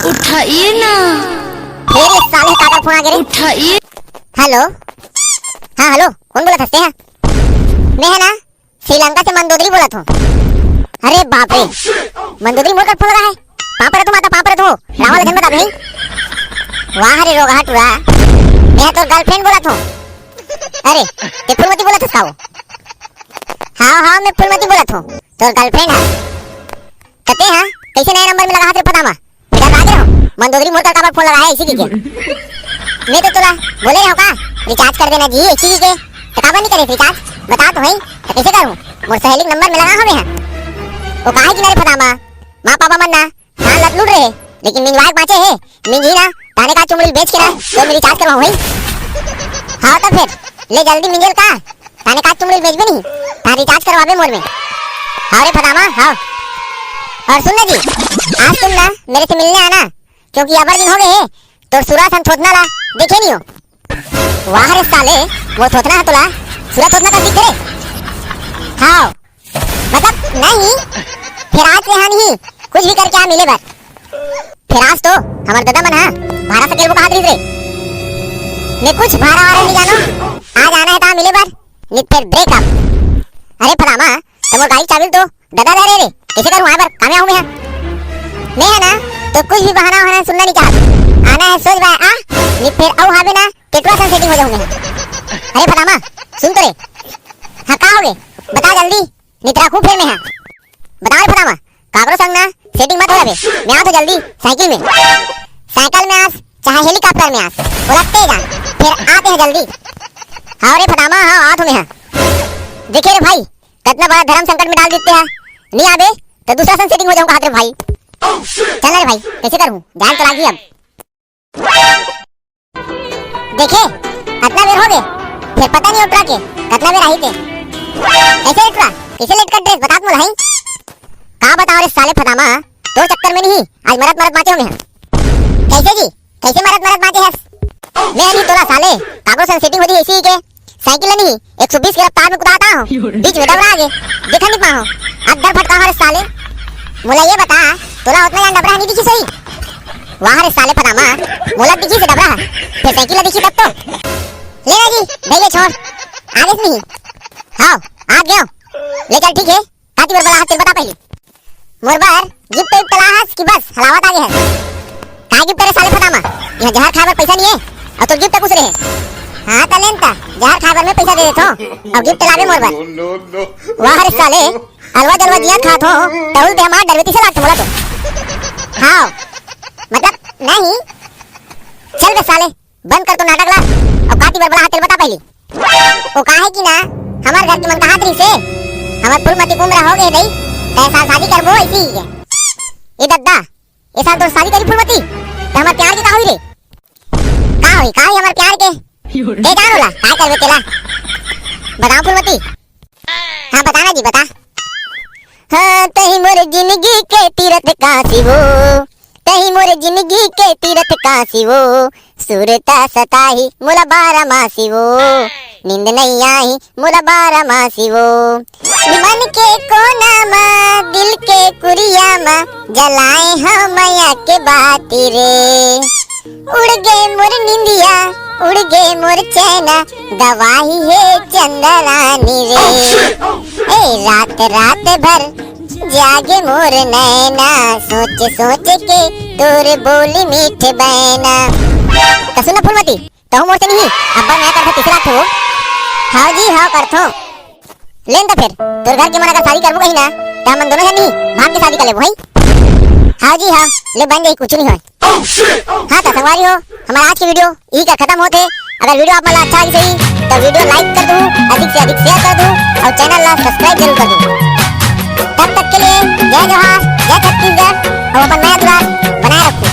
उठाइए ना। फिर इस साले काका फोन आ गया रे। उठाइए। हेलो, हाँ हेलो, कौन बोला था? मैं है ना श्रीलंका से मंदोदरी बोला था। अरे बाप रे, मंदोदरी मोड़ कर फोन लगा है। पापा तुम आता पापा तुम रावल जन्म बता नहीं। वाह रे रोगा टुरा, मैं तो गर्लफ्रेंड बोला था। अरे ते फुलमती बोला था साओ। हाँ मैं फुलमती बोला था, तो गर्लफ्रेंड है कते। हाँ कैसे नया नंबर में लगा हाथ रे पता मा इधर आ गए हो। मंदोदरी मोड़ कर काबर फोन लगा है इसी के। मैं तो तुला बोले रहो का रिचार्ज कर देना जी इसी के। काबर नहीं करे रिचार्ज बता तो भाई, तो कैसे करूं? मोर सहेली नंबर में लगा हो मैं। वो काहे कि नरे फटामा मां पापा मन ना हां लत लूट रहे, लेकिन मिंगवाए बाचे है मिंगी ना ताने का चुमड़ी बेच के ना तो मेरी रिचार्ज करवाओ भाई। हां तो फिर ले जल्दी मिंगल का ताने का चुमड़ी बेच भी नहीं ता रिचार्ज करवावे मोर में। हां रे फटामा हां। और सुन ना जी, आज तुम ना मेरे से मिलने आना, क्योंकि अबर दिन हो गए तो सुरा सन थोतना ला देखे नहीं हो। वाह रे साले, वो थोतना है तुला सुरा थोतना का दिख रे। हाँ मतलब नहीं, फिर आज से हाँ नहीं कुछ भी करके आ मिले बस। फिर आज तो हमारे दादा मन हाँ भाड़ा से केल वो कहा रे मैं कुछ भाड़ा वाला नहीं जानो। आज आना है ता मिले बार नित फिर ब्रेकअप। अरे फलामा तुम गाड़ी चाबी तो दादा दे रे कैसे करूं? वहां पर कामयाब हूं मैं है ना, तो कुछ भी बहाना होना सुनना नहीं चाहता। आना है सोच बाय आ नित फिर औ हावे ना टेटवा सन सेटिंग हो जाऊंगा। अरे फलामा सुन तो रे। हाँ का होगे बता जल्दी नित्रा खूब फिर में है। बताओ रे फटामा कागरो संग ना सेटिंग मत हो जावे। मैं आ तो जल्दी साइकिल में आस चाहे हेलीकॉप्टर में आस बोलते जा फिर आते हैं जल्दी। हाँ रे फटामा हाँ आ तो मैं देखे रे भाई कितना बड़ा धर्म संकट में डाल देते हैं। नहीं आवे तो दूसरा सन सेटिंग हो जाऊंगा हाथ रे भाई। चल रे भाई कैसे करूं जान तो लागी अब। देखे कितना देर हो गए फिर पता नहीं उतरा के कितना देर आई थे। ऐसे उतरा कैसे लेट कर ड्रेस बता मुल है का बताओ रे साले फटामा तो चक्कर में नहीं आज मरत बांचे हो मैं। कैसे जी कैसे मरत बांचे है? मैं नहीं तोला साले कागो सन सेटिंग होती है इसी के साइकिल नहीं 120 की रफ्तार में कुदाता हूं बीच में डबरा आगे देखा नहीं पाओ अद्दर फटका हमारे साले। मुला ये बता तोला उतना यार डबरा नहीं दिखी सही? वाह रे साले फटामा मोला दिखी से डबरा फिर साइकिल दिखी तब तो ले ना जी भैया छोड़ आगे से नहीं। हाँ आ गया ले चल ठीक है काती बार बड़ा हाथ बता पहले मोर बार गिफ्ट पे तलाश की बस हलावत आ गया है। का गिफ्ट करे साले फटामा यहां जहर खाए पैसा नहीं है और तो गिफ्ट पूछ रहे हैं। हां तलेंता जहर खाए में पैसा दे देतो और गिफ्ट लावे मोर बार। वाह रे साले हलवा जलवा दिया खात हो टहुल दे हमार डरवेती से लागत बोला तो। हां मतलब नहीं चल बे साले बंद कर तो नाटक ला और काती बार बड़ा हाथ बता पहले। वो काहे कि ना हमार घर के मन का हाथ रही से हमार फुलमती उम्र हो गई नहीं कैसा शादी करबो ऐसी है। ये दद्दा ये साल तो शादी करी फुलमती तो हमार प्यार के का होई रे का होई हमार प्यार के ए जान होला काय करबे तेला बताओ फुलमती। हां बताना जी बता। हां तही मोर जिंदगी के तीरथ काशी वो तही मोर जिंदगी के तीरथ काशी वो सुरता सताही मोला बारा मासी वो नींद नहीं आई मोला बारा मासी वो मन के कोना मा दिल के कुरिया मा जलाए हम माया के बाती रे। उड़ गए मोर निंदिया उड़ गए मोर चैना दवाई है चंदरानी रे। ए रात रात भर जागे मोर नैना सोच सोच के तोर बोली मीठ बैना। तो सुना फुलमती तो मोर से नहीं अब्बा मैं करता तीसरा थो। हाँ जी हाँ करथो लेन तो फिर तोर घर के मन अगर शादी करबो कहीं ना तो हम दोनों जन नहीं भाग के शादी कर लेबो भाई। हाँ जी हाँ ले बन जाई कुछ नहीं होय। हाँ तो संगवारी हो हमारा आज की वीडियो यही का खत्म होते। अगर वीडियो आप मला अच्छा लगी सही तो वीडियो लाइक कर दूं अधिक से अधिक शेयर कर दूं और चैनल ला सब्सक्राइब जरूर कर दूं। तब तक के लिए जय जोहार जय छत्तीसगढ़ और अपन नया दुलार बनाए रखो।